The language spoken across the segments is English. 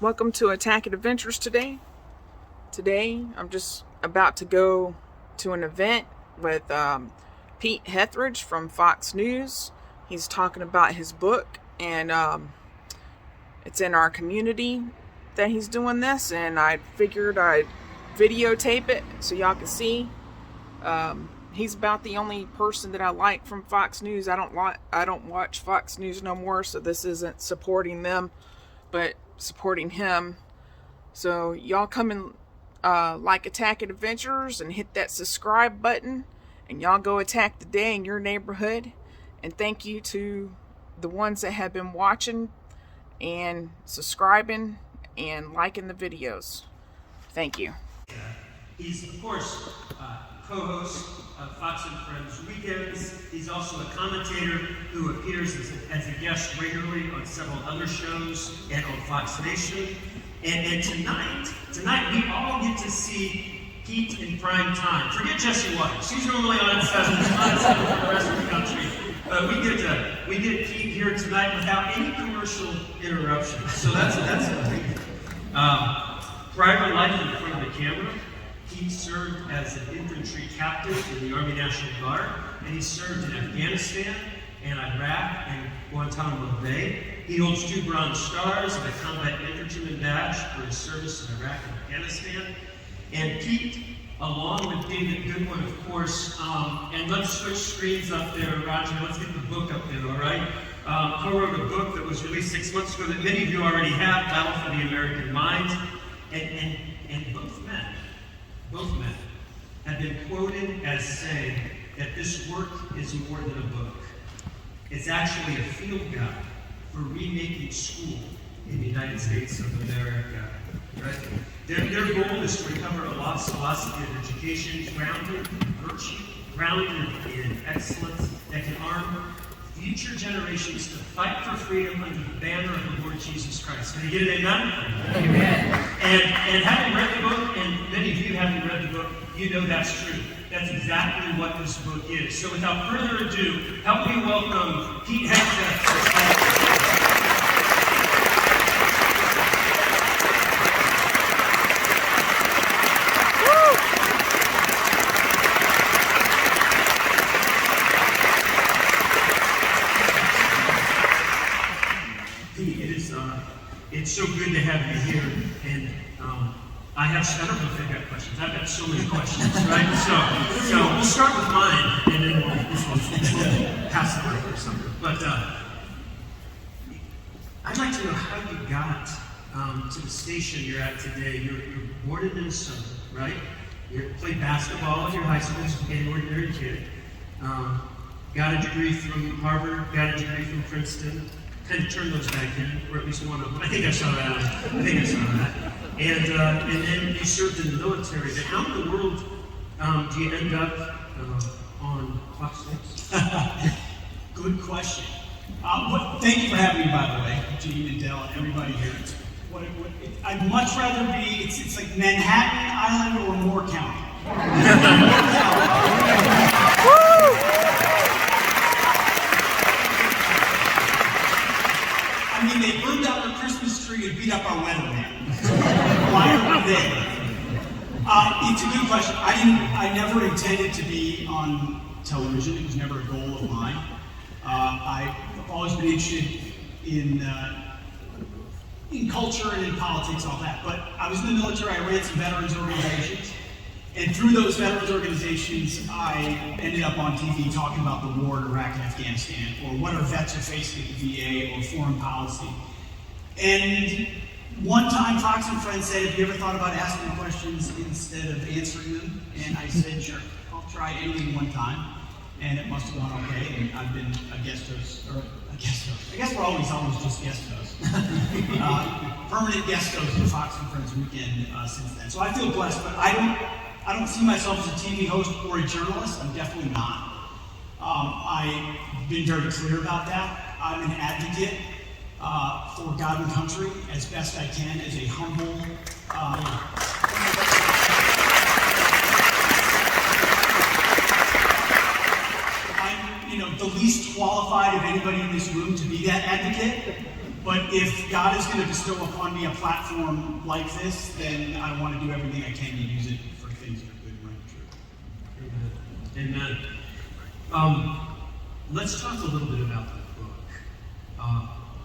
Welcome to Attackett Adventures today. Today, I'm just about to go to an event with Pete Hegseth from Fox News. He's talking about his book, and it's in our community that he's doing this, and I figured I'd videotape it so y'all can see. He's about the only person that I like from Fox News. I don't watch Fox News no more, so this isn't supporting them, but supporting him. So y'all come and like Attackett Adventures and hit that subscribe button, and y'all go attack the day in your neighborhood. And thank you to the ones that have been watching and subscribing and liking the videos. Thank you. He's, of course, co-host of Fox and Friends Weekends. He's also a commentator who appears as a guest regularly on several other shows and on Fox Nation. And tonight we all get to see Pete in prime time. Forget Jesse Waters. She's normally on 7 for the rest of the country. But we get Pete here tonight without any commercial interruptions. So that's a big private life in front of the camera. He served as an infantry captain in the Army National Guard, and he served in Afghanistan and Iraq and Guantanamo Bay. He holds 2 Bronze Stars and a Combat Infantryman Badge for his service in Iraq and Afghanistan. And Pete, along with David Goodwin, of course, and let's switch screens up there, Roger. Let's get the book up there, all right? Co-wrote a book that was released 6 months ago that many of you already have, Battle for the American Mind. And both men have been quoted as saying that this work is more than a book. It's actually a field guide for remaking school in the United States of America. Right? Their goal is to recover a lost philosophy of education grounded in virtue, grounded in excellence, that can arm future generations to fight for freedom under the banner of the Lord Jesus Christ. Can you get it, amen? Amen. And having read the book, and many of you having read the book, you know that's true. That's exactly what this book is. So without further ado, help me welcome Pete Hegseth. It's so good to have you here, and I don't know if I've got questions. I've got so many questions, right? So we'll start with mine, and then we'll pass the mic or something. But I'd like to know how you got to the station you're at today. You're born in Minnesota, right? You played basketball in your high school, just an ordinary kid. Got a degree from Harvard, got a degree from Princeton. Kind of turned those back in, or at least one of them. I think I saw that. And then you served in the military. But how in the world do you end up on Fox News? Good question. Thank you for having me, by the way, Gene and Dell and everybody here. I'd much rather be, it's like Manhattan Island or Moore County. I mean, they burned down our Christmas tree and beat up our weatherman. Why are we there? It's a good question. I never intended to be on television. It was never a goal of mine. I've always been interested in culture and in politics, all that. But I was in the military. I ran some veterans organizations. And through those veterans organizations, I ended up on TV talking about the war in Iraq and Afghanistan, or what our vets are facing at the VA, or foreign policy. And one time, Fox and Friends said, have you ever thought about asking questions instead of answering them? And I said, sure, I'll try anything one time. And it must have gone okay, and I've been a guest host. I guess we're always just guest hosts. Permanent guest host of Fox and Friends Weekend since then. So I feel blessed, but I don't see myself as a TV host or a journalist. I'm definitely not. I've been very clear about that. I'm an advocate for God and country as best I can, as a humble. I'm, the least qualified of anybody in this room to be that advocate. But if God is going to bestow upon me a platform like this, then I want to do everything I can to use it for things that are good and right and true. Amen. Let's talk a little bit about the book.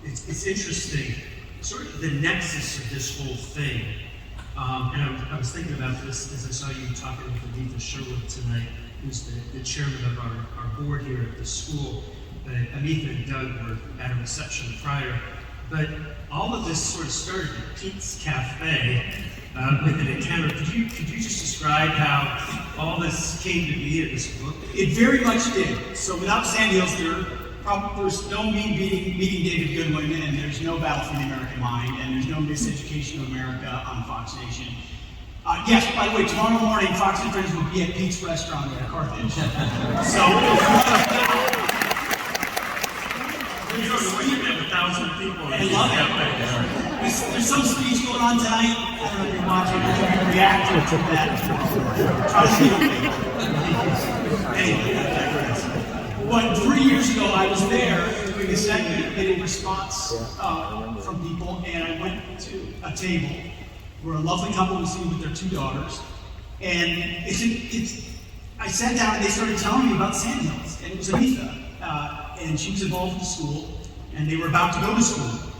It's interesting, sort of the nexus of this whole thing. And I was thinking about this as I saw you talking with Aditha Sherwood tonight, who's the chairman of our board here at the school. But Amitha and Doug were at a reception prior. But all of this sort of started at Pete's Cafe with an encounter. Could you just describe how all this came to be in this book? It very much did. So without Sandhills, there's no me meeting David Goodwin, and there's no Battle for the American Mind, and there's no Miseducation of America on Fox Nation. Yes, by the way, tomorrow morning, Fox and Friends will be at Pete's Restaurant at Carthage. So, you have 1,000 people. I love it. There's some speech going on tonight. I don't know if you're watching, but you can react to that. Try to see. Anyway, but 3 years ago, I was there doing a segment, getting response from people, and I went to a table where a lovely couple was sitting with their 2 daughters, and I sat down and they started telling me about Sandhills, and it was Amitha, and she was involved with the school, and they were about to go to school.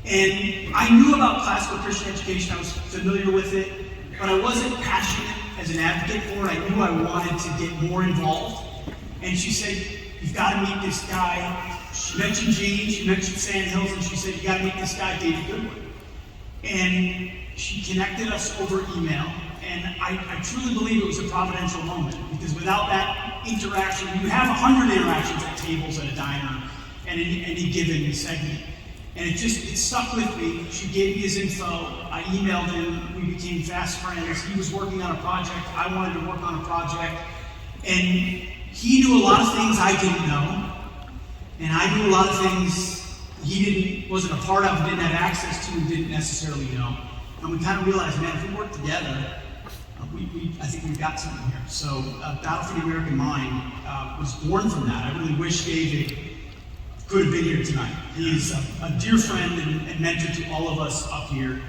And I knew about classical Christian education, I was familiar with it, but I wasn't passionate as an advocate for it. I knew I wanted to get more involved. And she said, you've got to meet this guy. She mentioned Gene, she mentioned Sandhills, and she said, you got to meet this guy, David Goodwin. And she connected us over email, and I truly believe it was a providential moment, because without that interaction, you have 100 interactions at tables at a diner and in any given segment. And it stuck with me. She gave me his info. I emailed him. We became fast friends. He was working on a project. I wanted to work on a project. And he knew a lot of things I didn't know. And I knew a lot of things he wasn't a part of, didn't have access to, and didn't necessarily know. And we kind of realized, man, if we work together, I think we've got something here. So Battle for the American Mind was born from that. I really wish David could have been here tonight. He is a dear friend and mentor to all of us up here.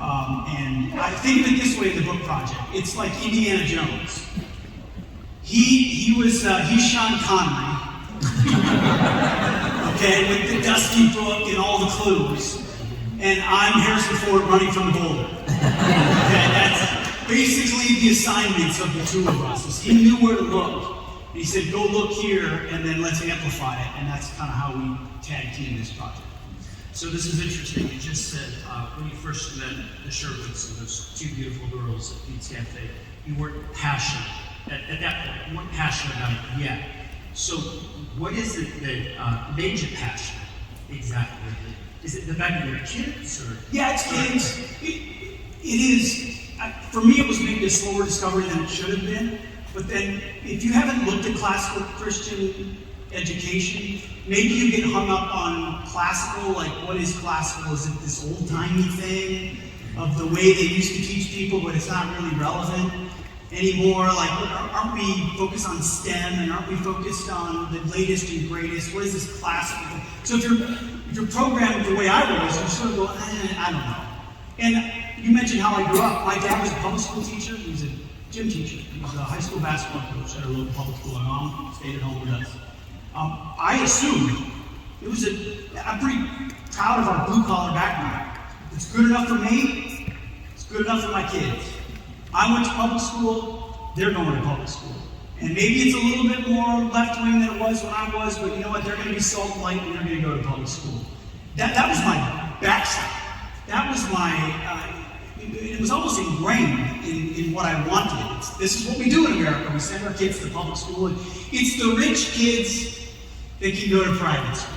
And I think of it this way in the book project. It's like Indiana Jones. He's Sean Connery, okay, with the dusty book and all the clues. And I'm Harrison Ford running from the boulder. Okay, that's basically the assignments of the two of us. Is he knew where to look. And he said, go look here, and then let's amplify it. And that's kind of how we tag team this project. So this is interesting. You just said when you first met the Sherwoods and those 2 beautiful girls at Pete's Cafe, you weren't passionate. At that point, you weren't passionate about it yet. So what is it that made you passionate exactly? Is it the fact that you're kids? Or? Yeah, it's kids. It is. For me, it was maybe a slower discovery than it should have been. But then, if you haven't looked at classical Christian education, maybe you get hung up on classical, like what is classical? Is it this old-timey thing of the way they used to teach people, but it's not really relevant anymore? Like, aren't we focused on STEM, and aren't we focused on the latest and greatest? What is this classical? So if you're programmed the way I was, you sort of go, I don't know. And you mentioned how I grew up. My dad was a public school teacher. He was a gym teacher. He was a high school basketball coach at a local public school. My mom stayed at home with us. I assumed it was I'm pretty proud of our blue-collar background. It's good enough for me. It's good enough for my kids. I went to public school. They're going to public school. And maybe it's a little bit more left-wing than it was when I was, but you know what? They're going to be salt and light, and they're going to go to public school. That was my backside. That was my... it was almost ingrained in what I wanted. This is what we do in America. We send our kids to public school, and it's the rich kids that can go to private school.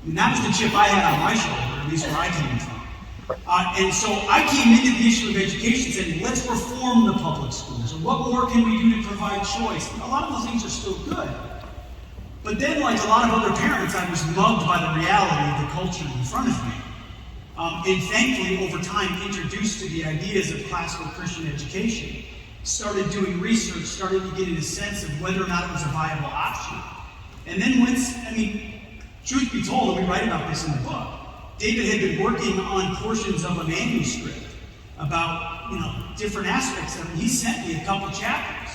And that was the chip I had on my shoulder, at least where I came from. And so I came into the issue of education saying, let's reform the public schools. And what more can we do to provide choice? And a lot of those things are still good. But then, like a lot of other parents, I was mugged by the reality of the culture in front of me. And thankfully, over time, introduced to the ideas of classical Christian education, started doing research, started to get a sense of whether or not it was a viable option. And then truth be told, and we write about this in the book, David had been working on portions of a manuscript about, different aspects of it. He sent me a couple chapters.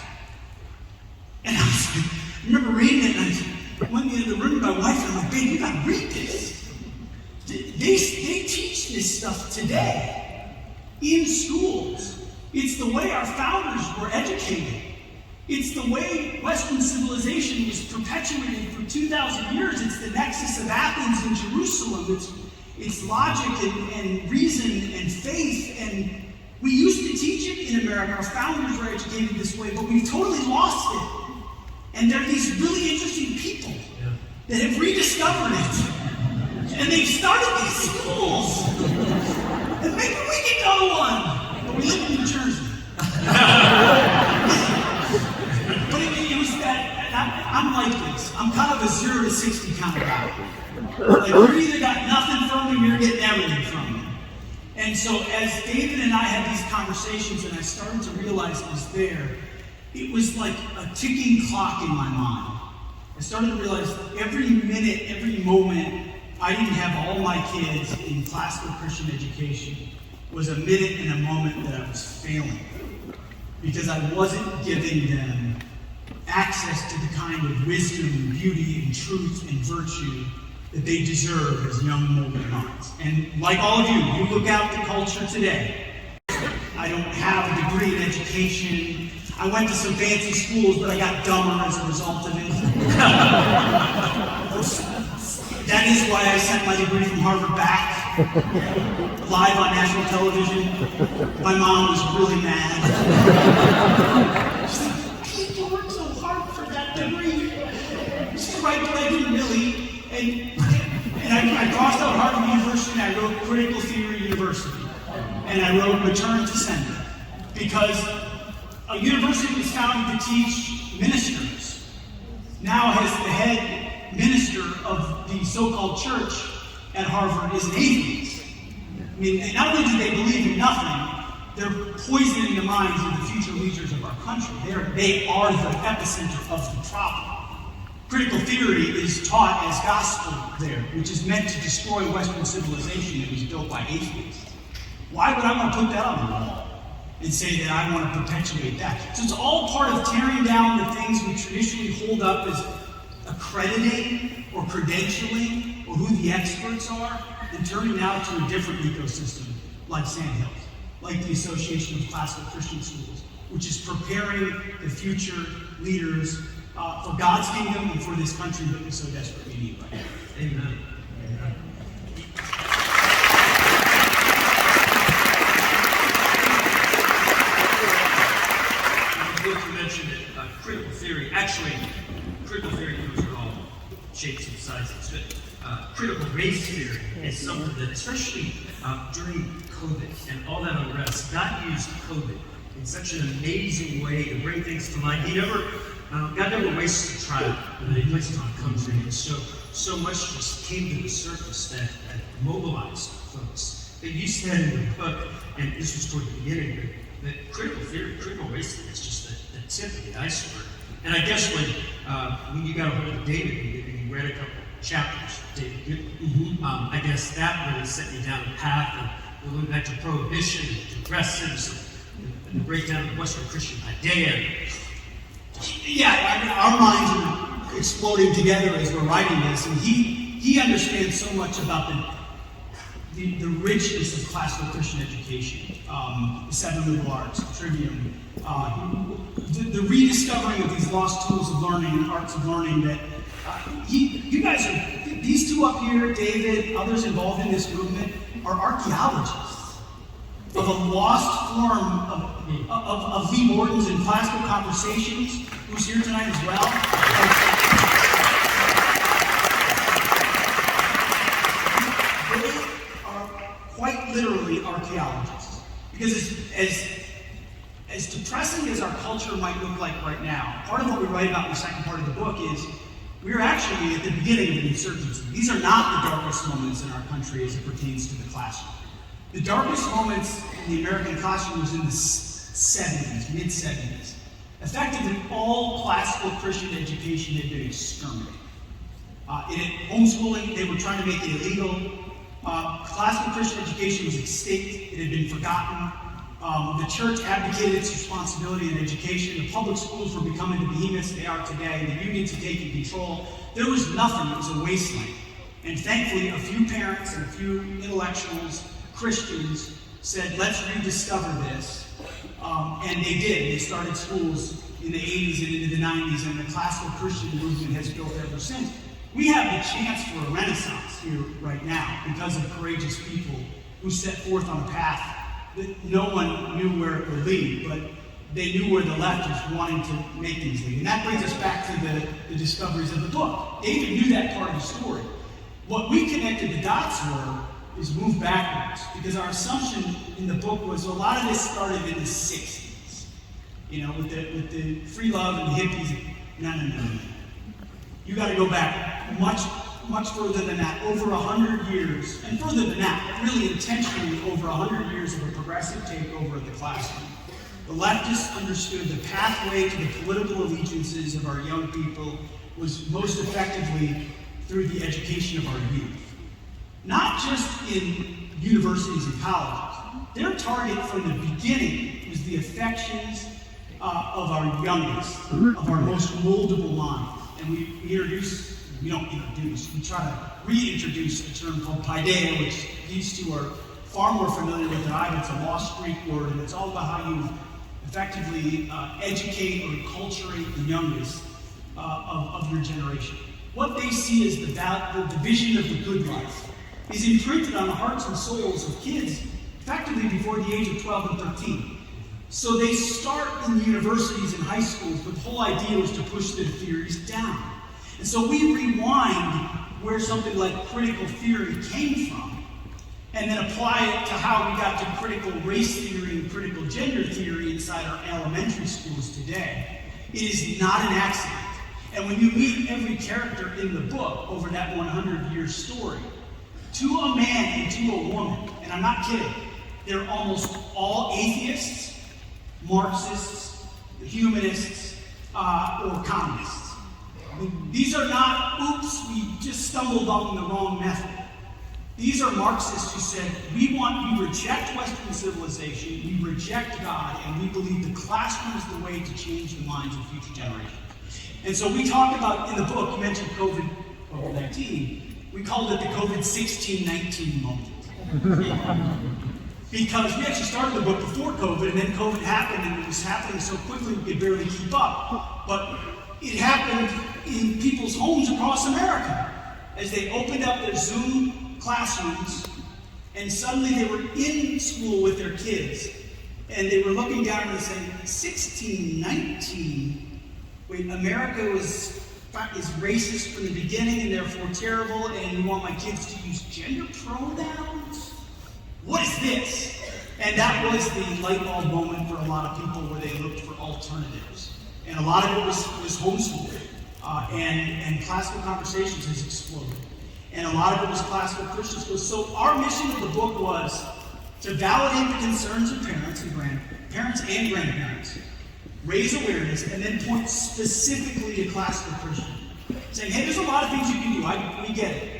And I remember reading it, and I went into the room with my wife, and I'm like, babe, you gotta read this. They teach this stuff today in schools. It's the way our founders were educated. It's the way Western civilization was perpetuated for 2,000 years. It's the nexus of Athens and Jerusalem. It's logic and reason and faith. And we used to teach it in America. Our founders were educated this way, but we've totally lost it. And there are these really interesting people that have rediscovered it. And they've started these schools. And maybe we can go to one. But we live in New Jersey. But it was that, I'm like this. I'm kind of a 0 to 60 kind of guy. Like, you're either got nothing from me or you're getting everything from me. And so as David and I had these conversations and I started to realize it was there, it was like a ticking clock in my mind. I started to realize every minute, every moment, I didn't have all my kids in classical Christian education was a minute and a moment that I was failing. Because I wasn't giving them access to the kind of wisdom and beauty and truth and virtue that they deserve as young molded minds. And like all of you look out the culture today. I don't have a degree in education. I went to some fancy schools, but I got dumber as a result of it. That is why I sent my degree from Harvard back, live on national television. My mom was really mad. She's like, Pete, you worked so hard for that degree. She's right, but I didn't really. And I crossed out Harvard University, and I wrote Critical Theory University. And I wrote Return to Sender. Because a university was founded to teach ministers. Now has the head minister of the so-called church at Harvard is an atheist. I mean, not only do they believe in nothing, they're poisoning the minds of the future leaders of our country. They are the epicenter of the problem. Critical theory is taught as gospel there, which is meant to destroy Western civilization that was built by atheists. Why would I want to put that on the wall and say that I want to perpetuate that? So it's all part of tearing down the things we traditionally hold up as accrediting or credentialing or who the experts are, and turning now to a different ecosystem like Sandhills, like the Association of Classical Christian Schools, which is preparing the future leaders for God's kingdom and for this country that we so desperately need right now. Amen. Amen. You mentioned it, critical theory. Actually, critical theory comes in all shapes and sizes. But critical race theory is something that, especially during COVID and all that unrest, God used COVID in such an amazing way to bring things to mind. God never wastes a trial that He places on a country, and so much just came to the surface that mobilized folks. That you said in the book, and this was toward the beginning, that critical theory, critical race theory is just the tip of the iceberg. And I guess when you got a hold of David and you read a couple chapters of David Goodman, I guess that really set you down a path, and we went back to prohibition, and progressives, and the breakdown of the Western Christian idea. Yeah, I mean, our minds are exploding together as we're writing this, and he understands so much about the richness of classical Christian education, the 7 liberal arts, the trivium, the rediscovering of these lost tools of learning and arts of learning that you guys are, these two up here, David, others involved in this movement, are archaeologists of a lost form of Lee Morton's in Classical Conversations, who's here tonight as well. They are quite literally archaeologists. Because as depressing as our culture might look like right now, part of what we write about in the second part of the book is we're actually at the beginning of an insurgency. These are not the darkest moments in our country as it pertains to the classroom. The darkest moments in the American classroom was in the 70s, mid-70s. Effectively, all classical Christian education had been exterminated. In homeschooling, they were trying to make it illegal. Classical Christian education was extinct. It had been forgotten. The church abdicated its responsibility in education. The public schools were becoming the behemoths they are today. The unions had taken control. There was nothing. It was a wasteland. And thankfully, a few parents and a few intellectuals, Christians, said, let's rediscover this. And they did. They started schools in the 80s and into the 90s, and the classical Christian movement has built ever since. We have the chance for a renaissance here right now because of courageous people who set forth on a path that no one knew where it would lead, but they knew where the left was wanting to make things lead. And that brings us back to the discoveries of the book. David knew that part of the story. What we connected the dots were is move backwards, because our assumption in the book was a lot of this started in the 60s, with the free love and the hippies. No. You got to go back much further than that, over 100 years, and further than that, really intentionally over 100 years of a progressive takeover of the classroom. The leftists understood the pathway to the political allegiances of our young people was most effectively through the education of our youth. Not just in universities and colleges. Their target from the beginning was the affections of our youngest, of our most moldable minds. And we try to reintroduce a term called paideia, which these two are far more familiar with than I. It's a lost Greek word, and it's all about how you effectively educate or enculturate the youngest of your generation. What they see as the vision of the good life is imprinted on the hearts and souls of kids effectively before the age of 12 and 13. So they start in the universities and high schools, but the whole idea was to push their theories down. And so we rewind where something like critical theory came from, and then apply it to how we got to critical race theory and critical gender theory inside our elementary schools today. It is not an accident. And when you meet every character in the book over that 100-year story, to a man and to a woman, and I'm not kidding, they're almost all atheists, Marxists, humanists, or communists. These are not, oops, we just stumbled on the wrong method. These are Marxists who said, we reject Western civilization, we reject God, and we believe the classroom is the way to change the minds of future generations. And so we talked about, in the book, you mentioned COVID-19, we called it the COVID-16-19 moment. Because we actually started the book before COVID, and then COVID happened, and it was happening so quickly we could barely keep up. But it happened in people's homes across America as they opened up their Zoom classrooms, and suddenly they were in school with their kids, and they were looking down and saying, 1619, wait, America is racist from the beginning and therefore terrible, and you want my kids to use gender pronouns? What is this? And that was the light bulb moment for a lot of people where they looked for alternatives. And a lot of it was homeschooling. And classical conversations has exploded. And a lot of it was classical Christian schools. So our mission of the book was to validate the concerns of parents and grandparents, raise awareness, and then point specifically to classical Christian. Saying, hey, there's a lot of things you can do. We get it.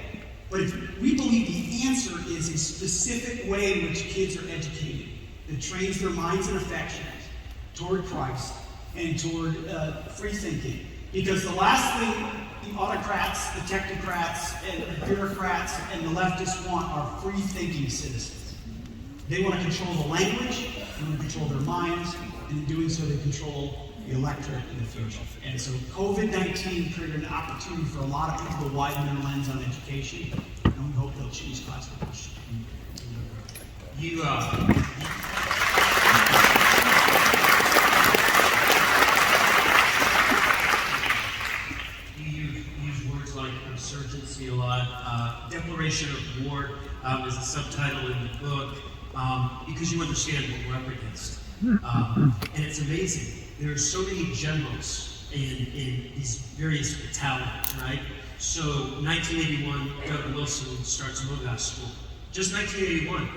But we believe the answer is a specific way in which kids are educated that trains their minds and affections toward Christ and toward free thinking. Because the last thing the autocrats, the technocrats, and the bureaucrats and the leftists want are free thinking citizens. They want to control the language, they want to control their minds, and in doing so they control the electorate in the future. And so COVID-19 created an opportunity for a lot of people to widen their lens on education, and we hope they'll choose classical Christian. You use words like insurgency a lot. Declaration of War is a subtitle in the book because you understand what we're up against. And it's amazing. There are so many generals in these various battalions, right? So 1981, Doug Wilson starts Mogas School. Just 1981.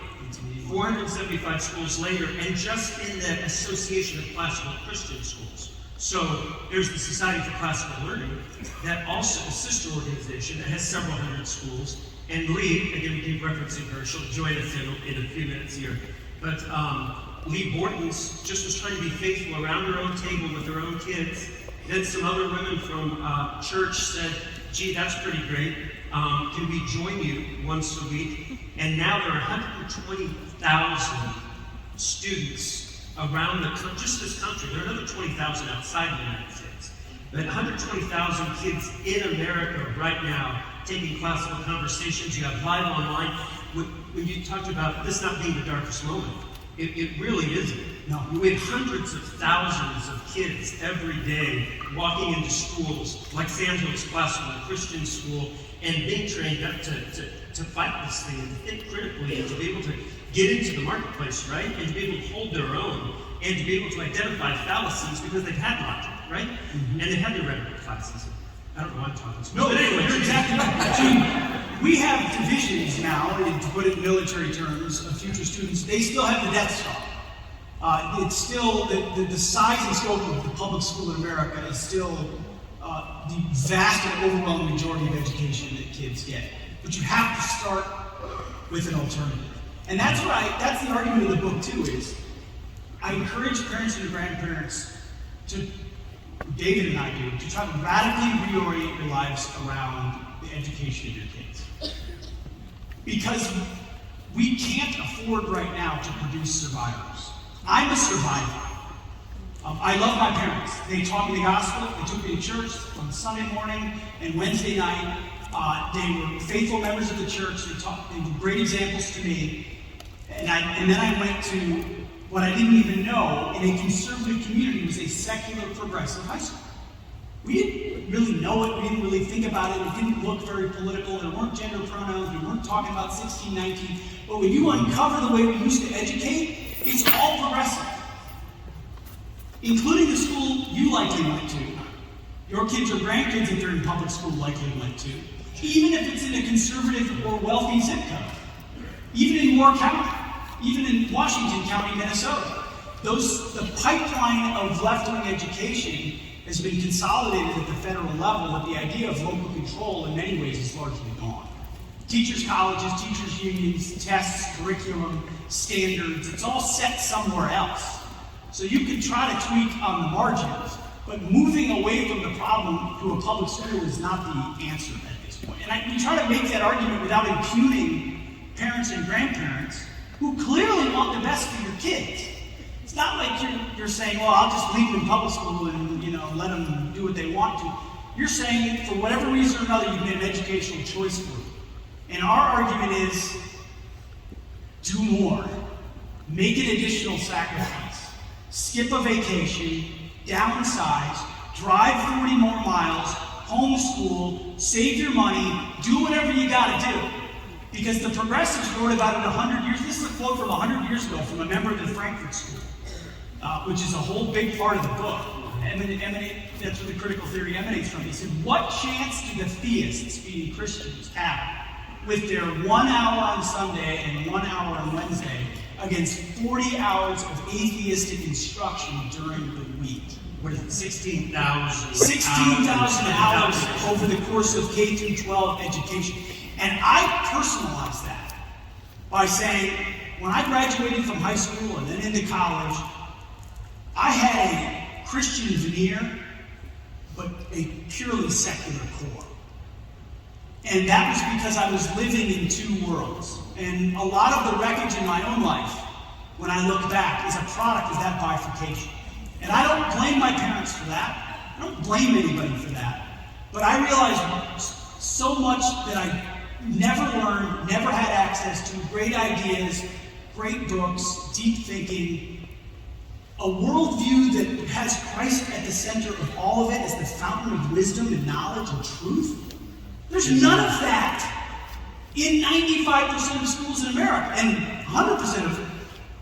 475 schools later, and just in the Association of Classical Christian Schools. So there's the Society for Classical Learning, that also a sister organization that has several hundred schools, And Lee, again, we keep referencing her, she'll join us in a few minutes here. But Lee Borton's just was trying to be faithful around her own table with her own kids. Then some other women from church said, gee, that's pretty great. Can we join you once a week? And now there are 120,000 students around just this country. There are another 20,000 outside the United States. But 120,000 kids in America right now taking classical conversations. You have live online. When you talked about this not being the darkest moment, it really isn't. No. We have hundreds of thousands of kids every day walking into schools like Sandhill's Classical Christian School and being trained up to fight this thing and think critically and to be able to get into the marketplace, right? And to be able to hold their own and to be able to identify fallacies because they've had logic, right? Mm-hmm. And they've had their rhetoric classes. I don't know why I'm talking to. No, but anyway, you're exactly right. We have divisions now, and to put it in military terms, of future students. They still have the Death Star. It's still, the size and scope of the public school in America is still the vast and overwhelming majority of education that kids get. But you have to start with an alternative. And that's the argument of the book too, is I encourage parents and grandparents to, David and I do, to try to radically reorient your lives around the education of your kids. Because we can't afford right now to produce survivors. I'm a survivor. I love my parents. They taught me the gospel. They took me to church on Sunday morning and Wednesday night. They were faithful members of the church. They were great examples to me. And then I went to what I didn't even know in a conservative community was a secular progressive high school. We didn't really know it. We didn't really think about it. It didn't look very political. There weren't gender pronouns. We weren't talking about 1619. But when you uncover the way we used to educate, it's all progressive. Including the school you likely went to. Your kids or grandkids, if they're in public school, likely went to. Even if it's in a conservative or wealthy zip code. Even in Moore County. Even in Washington County, Minnesota. The pipeline of left-wing education has been consolidated at the federal level, but the idea of local control in many ways is largely gone. Teachers' colleges, teachers' unions, tests, curriculum, standards, it's all set somewhere else. So you can try to tweak on the margins, but moving away from the problem to a public school is not the answer at this point. And we try to make that argument without impugning parents and grandparents who clearly want the best for your kids. It's not like you're saying, well, I'll just leave them in public school and let them do what they want to. You're saying that for whatever reason or another, you've made an educational choice for them. And our argument is, do more. Make an additional sacrifice. Skip a vacation, downsize, drive 40 more miles, homeschool, save your money, do whatever you gotta do. Because the progressives wrote about it 100 years. This is a quote from 100 years ago from a member of the Frankfurt School, which is a whole big part of the book. That's where the critical theory emanates from. He said, what chance do the theists, meaning Christians, have with their 1 hour on Sunday and 1 hour on Wednesday against 40 hours of atheistic instruction during the week? What is it, 16,000? 16,000 hours over the course of K through 12 education. And I personalize that by saying, when I graduated from high school and then into college, I had a Christian veneer, but a purely secular core. And that was because I was living in two worlds. And a lot of the wreckage in my own life, when I look back, is a product of that bifurcation. And I don't blame my parents for that. I don't blame anybody for that. But I realized so much that I never learned, never had access to, great ideas, great books, deep thinking, a worldview that has Christ at the center of all of it as the fountain of wisdom and knowledge and truth. There's none of that in 95% of schools in America and 100% of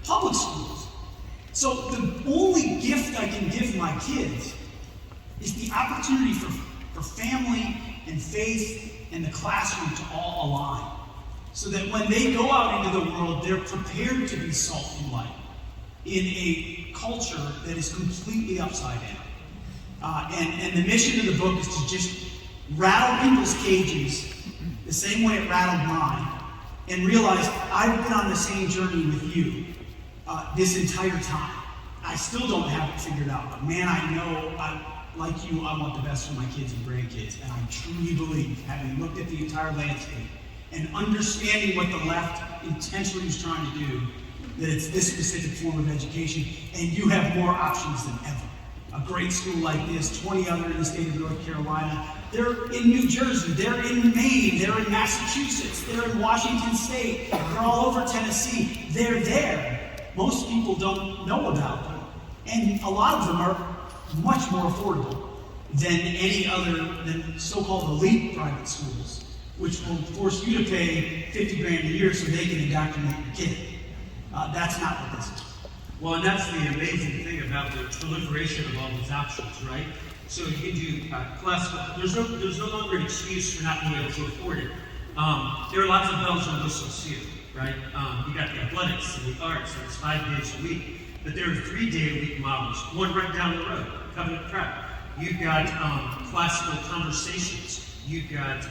public schools. So the only gift I can give my kids is the opportunity for family and faith and the classroom to all align, so that when they go out into the world, they're prepared to be salt and light in a culture that is completely upside down. And the mission of the book is to just rattle people's cages the same way it rattled mine, and realized I've been on the same journey with you this entire time. I still don't have it figured out, but man, I know, like you, I want the best for my kids and grandkids, and I truly believe, having looked at the entire landscape and understanding what the left intentionally is trying to do, that it's this specific form of education, and you have more options than ever. A great school like this, 20 other in the state of North Carolina, they're in New Jersey, they're in Maine, they're in Massachusetts, they're in Washington State, they're all over Tennessee. They're there. Most people don't know about them. And a lot of them are much more affordable than any other, than so-called elite private schools, which will force you to pay $50 grand a year so they can indoctrinate your kid. That's not what this is. Well, and that's the amazing thing about the proliferation of all these options, right? So you can do classical. There's no longer an excuse for not being able to afford it. There are lots of bells and whistles here, right? You got the athletics and the arts, and it's 5 days a week. But there are 3-day-a-week models. One right down the road, Covenant Prep. You've got classical conversations. You've got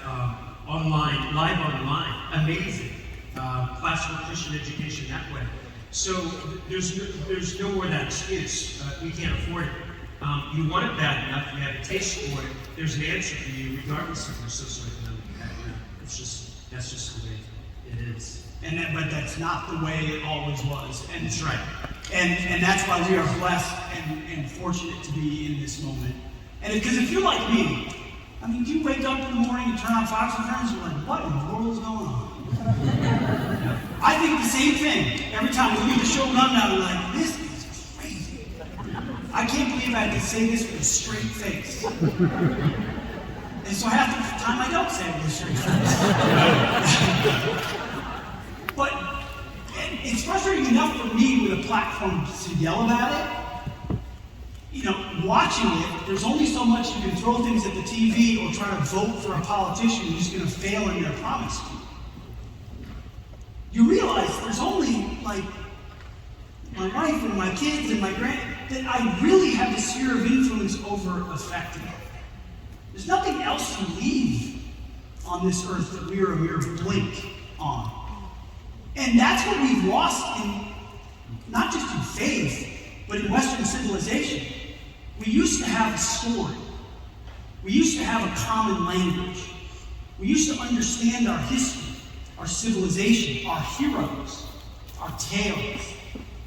online, live online, amazing. Classical Christian education that way. So there's no more that excuse. We can't afford it. You want it bad enough, you have a taste for it, there's an answer for you regardless of your socioeconomic background. That's just the way it is. But that's not the way it always was. And that's right. And that's why we are blessed and fortunate to be in this moment. And because if you're like me, I mean, you wake up in the morning, you turn on Fox and Friends, you're like, what in the world is going on? I think the same thing. Every time we leave the show rundown, we're like, this is crazy. I can't believe I had to say this with a straight face. And so half the time I don't say it with a straight face. But it's frustrating enough for me with a platform to yell about it. You know, watching it, there's only so much you can throw things at the TV or try to vote for a politician who's going to fail in their promise to you. You realize there's only, like, my wife and my kids and my that I really have the sphere of influence over affecting. There's nothing else to leave on this earth that we are a mere blink on. And that's what we've lost in, not just in faith, but in Western civilization. We used to have a story. We used to have a common language. We used to understand our history, our civilization, our heroes, our tales.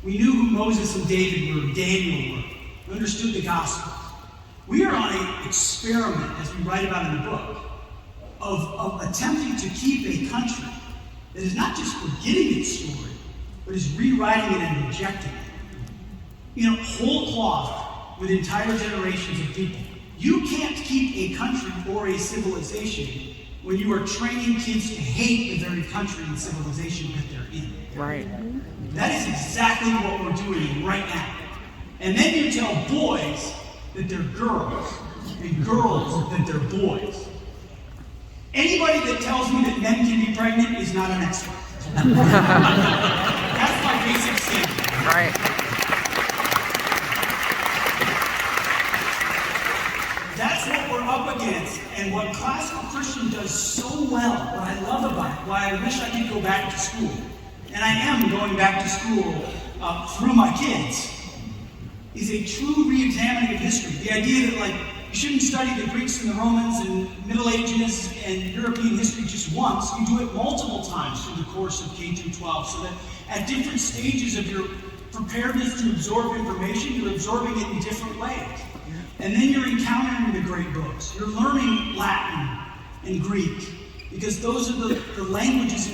We knew who Moses and David were, Daniel were. We understood the gospel. We are on an experiment, as we write about in the book, of attempting to keep a country that is not just forgetting its story, but is rewriting it and rejecting it. You know, whole cloth with entire generations of people. You can't keep a country or a civilization when you are training kids to hate the very country and civilization that they're in. Right. That is exactly what we're doing right now. And then you tell boys that they're girls, and girls that they're boys. Anybody that tells me that men can be pregnant is not an expert. That's my basic statement. Right. That's what we're up against, and what classical Christian does so well, what I love about it, why I wish I could go back to school, and I am going back to school through my kids, is a true re-examining of history. The idea that, like, you shouldn't study the Greeks and the Romans and Middle Ages and European history just once. You do it multiple times through the course of K through 12, so that at different stages of your preparedness to absorb information, you're absorbing it in different ways. And then you're encountering the great books. You're learning Latin and Greek, because those are the languages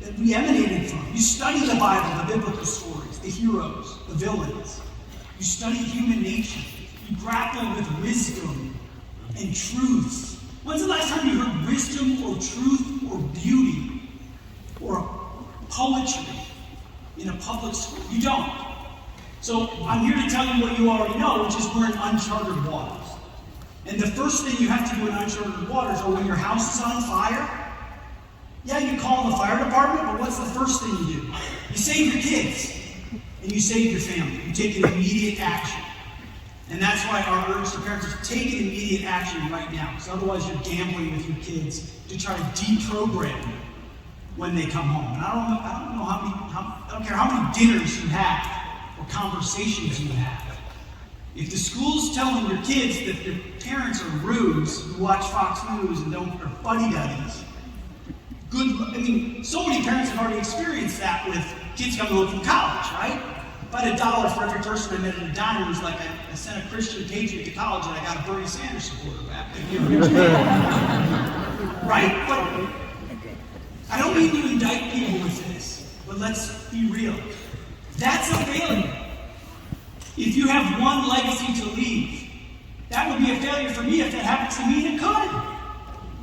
that we emanated from. You study the Bible, the biblical stories, the heroes, the villains. You study human nature. You grapple with wisdom and truth. When's the last time you heard wisdom or truth or beauty or poetry in a public school? You don't. So I'm here to tell you what you already know, which is we're in uncharted waters. And the first thing you have to do in uncharted waters, or when your house is on fire, yeah, you call the fire department, but what's the first thing you do? You save your kids, and you save your family. You take an immediate action. And that's why our urge to parents is take an immediate action right now, because otherwise you're gambling with your kids to try to deprogram them when they come home. And I don't know I don't care how many dinners you have or conversations you have. If the school's telling your kids that their parents are rubes who watch Fox News and are fuddy-duddies, so many parents have already experienced that with kids coming home from college, right? If I had $1 for every person I met in a diner who's like, I sent a Christian patriot to college and I got a Bernie Sanders supporter back. Right? But I don't mean to indict people with this, but let's be real. That's a failure. If you have one legacy to leave, that would be a failure for me if that happens to me, and it could.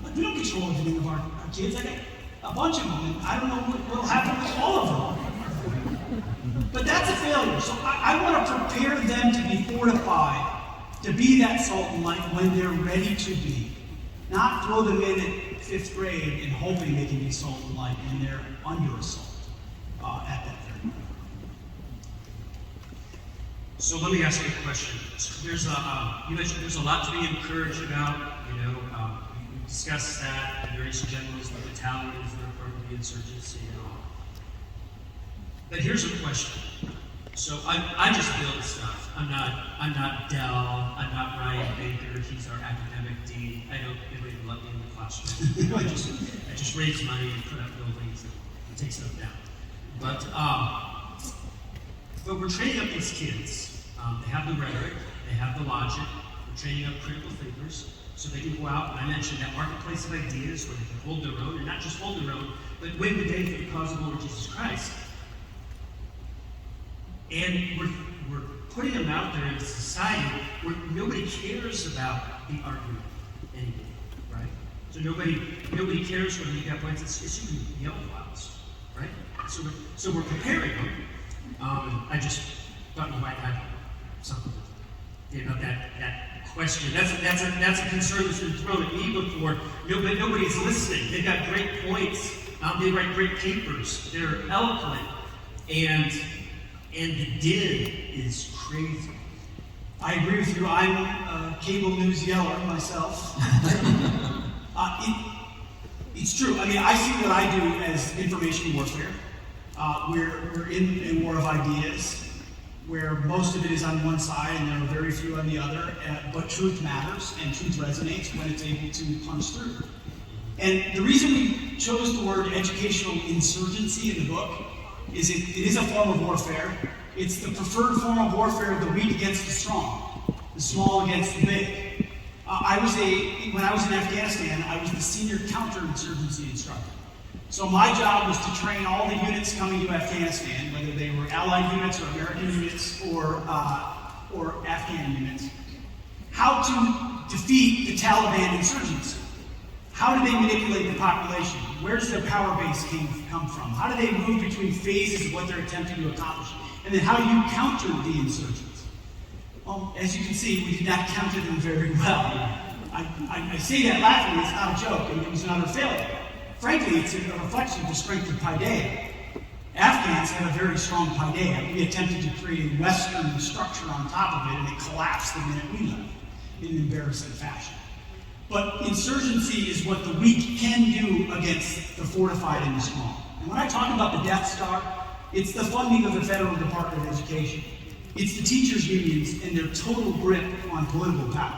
But we don't control everything of our kids. I got a bunch of them, and I don't know what will happen with all of them. But that's a failure. So I want to prepare them to be fortified, to be that salt and light when they're ready to be. Not throw them in at 5th grade and hoping they can be salt and light when they're under assault at that very moment. So let me ask you a question. There's you mentioned there's a lot to be encouraged about. We discussed that the various generals, the battalions that are part of the insurgency and all. But here's a question. So I just build stuff. I'm not Dell. I'm not Ryan Baker. He's our academic dean. I don't really let me in the classroom. I just raise money and put up buildings and take stuff down. But we're training up these kids. They have the rhetoric. They have the logic. We're training up critical thinkers so they can go out. And I mentioned that marketplace of ideas where they can hold their own, and not just hold their own, but win the day for the cause of the Lord Jesus Christ. And we're putting them out there in a society where nobody cares about the argument anymore, right? So nobody cares whether you got points. It's you can yell files, right? So we're preparing them. I just thought you might have something to say about that question. That's a concern that's been thrown at me before. Nobody's listening. They've got great points. They write great papers. They're eloquent, and the din is crazy. I agree with you. I'm a cable news yeller myself. It's true. I mean, I see what I do as information warfare. We're in a war of ideas where most of it is on one side and there are very few on the other, but truth matters and truth resonates when it's able to punch through. And the reason we chose the word educational insurgency in the book is it is a form of warfare. It's the preferred form of warfare of the weak against the strong, the small against the big. When I was in Afghanistan, I was the senior counterinsurgency instructor. So my job was to train all the units coming to Afghanistan, whether they were Allied units or American units or Afghan units, how to defeat the Taliban insurgency. How do they manipulate the population? Where does their power base come from? How do they move between phases of what they're attempting to accomplish? And then how do you counter the insurgents? Well, as you can see, we did not counter them very well. I say that laughingly, it's not a joke, and it was not a failure. Frankly, it's a reflection of the strength of Paideia. Afghans had a very strong Paideia. We attempted to create a Western structure on top of it, and it collapsed the minute we left in an embarrassing fashion. But insurgency is what the weak can do against the fortified and the strong. And when I talk about the Death Star, it's the funding of the Federal Department of Education. It's the teachers' unions and their total grip on political power.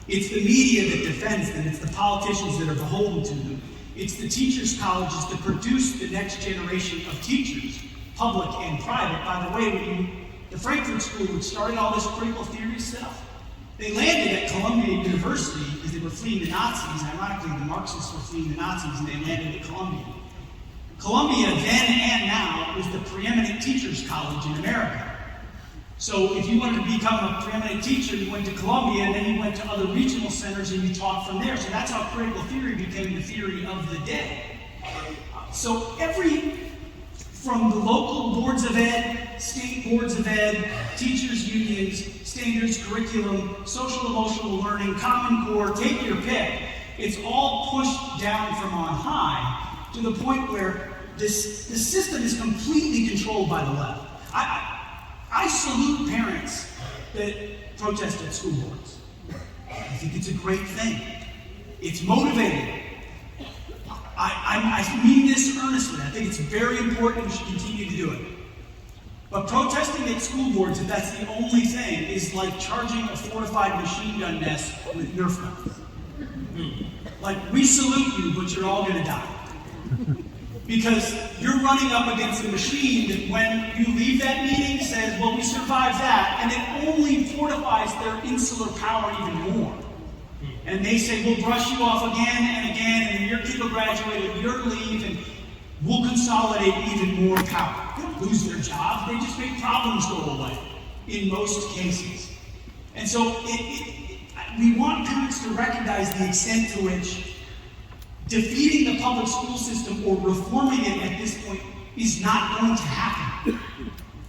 It's the media that defends them. It's the politicians that are beholden to them. It's the teachers' colleges that produce the next generation of teachers, public and private. By the way, the Frankfurt School, which started all this critical theory stuff, they landed at Columbia University because they were fleeing the Nazis. Ironically, the Marxists were fleeing the Nazis, and they landed at Columbia. Columbia, then and now, is the preeminent teachers' college in America. So if you wanted to become a preeminent teacher, you went to Columbia, and then you went to other regional centers, and you taught from there. So that's how critical theory became the theory of the day. So from the local boards of ed, state boards of ed, teachers' unions, standards, curriculum, social emotional learning, Common Core, take your pick, it's all pushed down from on high to the point where the system is completely controlled by the left. I salute parents that protest at school boards. I think it's a great thing. It's motivating. I mean this earnestly. I think it's very important. We should continue to do it. But protesting at school boards, if that's the only thing, is like charging a fortified machine gun nest with Nerf guns. Like, we salute you, but you're all going to die. Because you're running up against a machine that when you leave that meeting says, well, we survived that, and it only fortifies their insular power even more. And they say, we'll brush you off again and again, and your kid will graduate and you'll leave, and we'll consolidate even more power. They don't lose their jobs, they just make problems go away, in most cases. And so we want parents to recognize the extent to which defeating the public school system or reforming it at this point is not going to happen.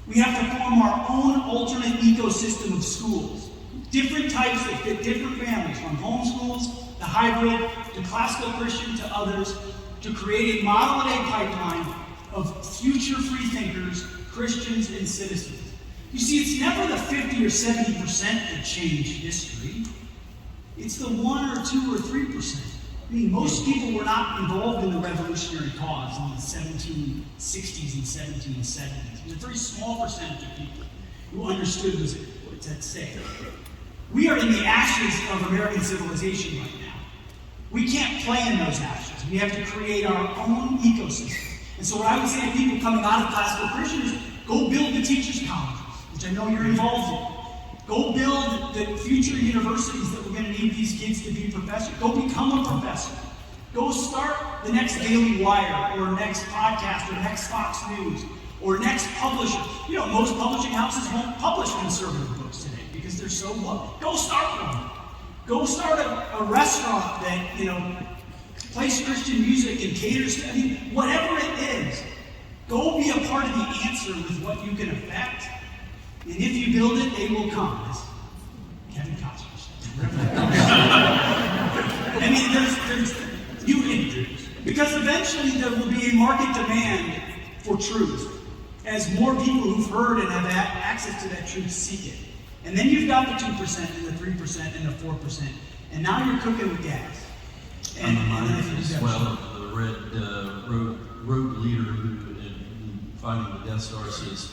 We have to form our own alternate ecosystem of schools. Different types that fit different families, from homeschools to hybrid to classical Christian to others, to create a model and a pipeline of future free thinkers, Christians, and citizens. You see, it's never the 50 or 70% that change history. It's the 1 or 2 or 3%. I mean, most people were not involved in the revolutionary cause in the 1760s and 1770s. It was a very small percentage of people who understood what's at stake. We are in the ashes of American civilization right now. We can't play in those ashes. We have to create our own ecosystem. And so what I would say to people coming out of classical Christian is, go build the teachers' colleges, which I know you're involved in. Go build the future universities that we're going to need these kids to be professors. Go become a professor. Go start the next Daily Wire, or next podcast, or next Fox News, or next publisher. You know, most publishing houses won't publish conservative books today because they're so low. Go start one. Go start a restaurant that, you know, plays Christian music and caters to, I mean, whatever it is. Go be a part of the answer with what you can affect. And if you build it, they will come. As Kevin Costner said. I mean, because eventually there will be a market demand for truth as more people who've heard and have access to that truth seek it. And then you've got the 2% and the 3% and the 4%. And now you're cooking with gas. And I think as well, the road leader who in finding the Death Star says,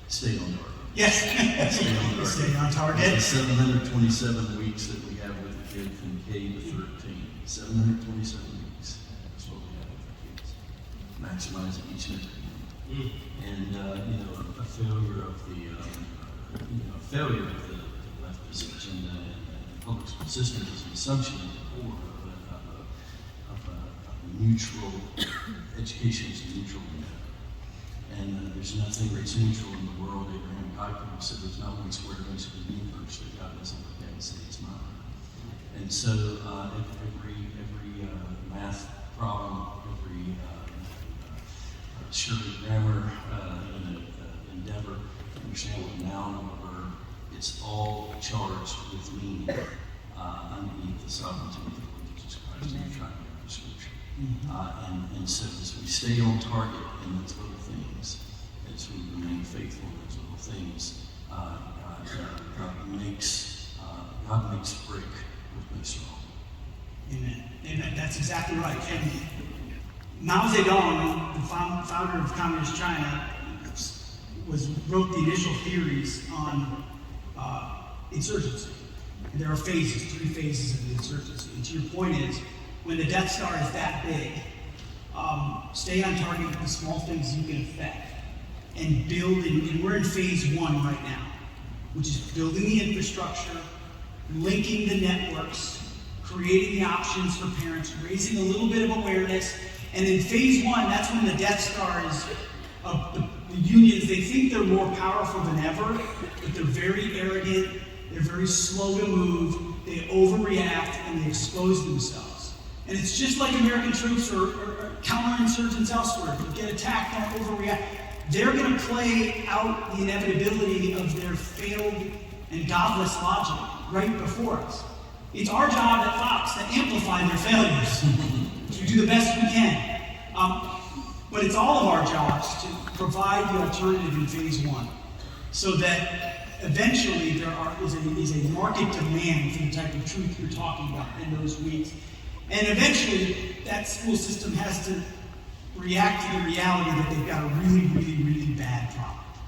stay on target. Yes. Stay on target. 727 weeks that we have with the kid from K to 13. 727 weeks. That's what we have with the kids. Maximizing each and every one. And a failure of the leftist agenda and the public school system is an assumption at the core of a neutral education is neutral. And there's nothing that's neutral in the world. Abraham Kuyper said there's not one square inch of the universe that God doesn't look at and say it's mine. And so every math problem, every Shirley grammar endeavor to understand what a noun or a verb, it's all charged with meaning underneath the sovereignty of the Lord Jesus Christ and the triune of Scripture. And so as we stay on target in those little things, as we remain faithful in those little things, God makes brick with no straw. Amen. Amen. That's exactly right. And Mao Zedong, the founder of Communist China, wrote the initial theories on insurgency. And there are phases, 3 phases of the insurgency. And to your point is, when the Death Star is that big, stay on target with the small things you can affect. And build, and we're in phase 1 right now, which is building the infrastructure, linking the networks, creating the options for parents, raising a little bit of awareness. And in phase 1, that's when the Death Star is, the unions, they think they're more powerful than ever, but they're very arrogant, they're very slow to move, they overreact, and they expose themselves. And it's just like American troops or counterinsurgents elsewhere. If they get attacked, don't overreact. They're going to play out the inevitability of their failed and godless logic right before us. It's our job at Fox to amplify their failures, to do the best we can. But it's all of our jobs to provide the alternative in phase 1, so that eventually is a market demand for the type of truth you're talking about in those weeks. And eventually, that school system has to react to the reality that they've got a really, really, really bad product.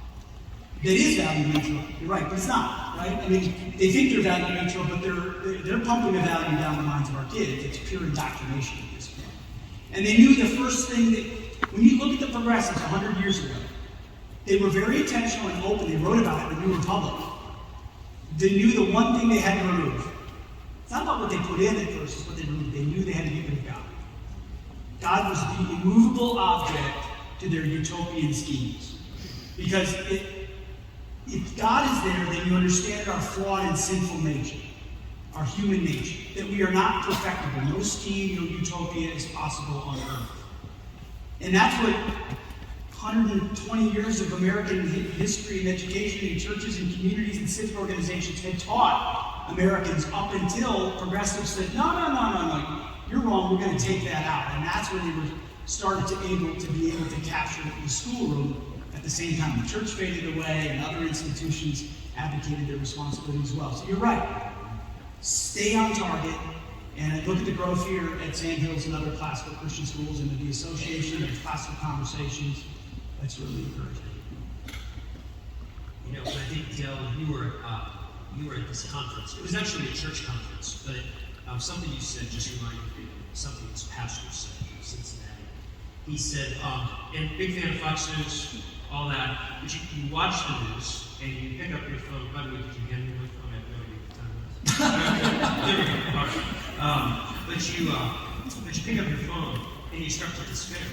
That is value neutral, you're right, but it's not, right? I mean, they think they're value neutral, but they're pumping a value down the minds of our kids. It's pure indoctrination at this point. And they knew the first thing that, when you look at the progressives 100 years ago, they were very intentional and open. They wrote about it in the New Republic. They knew the one thing they had to remove. It's not about what they put in at first, it's what they removed. They knew they had to get rid of God. God was the immovable object to their utopian schemes. Because if God is there, then you understand our flawed and sinful nature, our human nature, that we are not perfectible. No scheme, no utopia is possible on earth. And that's what 120 years of American history and education in churches and communities and civic organizations had taught Americans up until progressives said, no, you're wrong, we're going to take that out. And that's when they were started to be able to capture the schoolroom. At the same time, the church faded away and other institutions abdicated their responsibility as well. So you're right. Stay on target and look at the growth here at Sandhills and other classical Christian schools and the association of classical conversations. That's really encouraging. You know, I think, Dale, you were at this conference. It was actually a church conference, but something you said just reminded me of something this pastor said from Cincinnati. He said, and big fan of Fox News, all that, but you watch the news and you pick up your phone. By the way, did you hand me my phone? I have no idea what time it is. There we go. All right. But you pick up your phone and you start to despair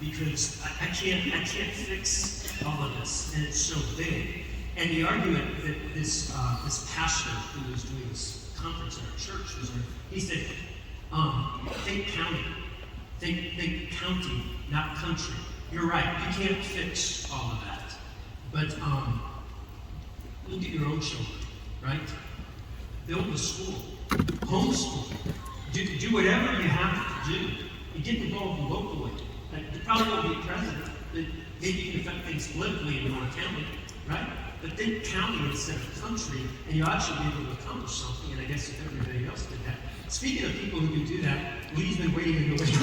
because I can't fix all of this, and it's so big. And the argument that this pastor who was doing this conference at our church was, he said, think county. Think county, not country. You're right, you can't fix all of that. But look at your own children, right? Build a school, homeschool, do whatever you have to do. You get involved locally. You probably won't be president, but maybe you can affect things politically in your own county, right? But think county instead of country, and you'll actually be able to accomplish something, and I guess if everybody else did that. Speaking of people who can do that, Lee's been waiting in the wings. He's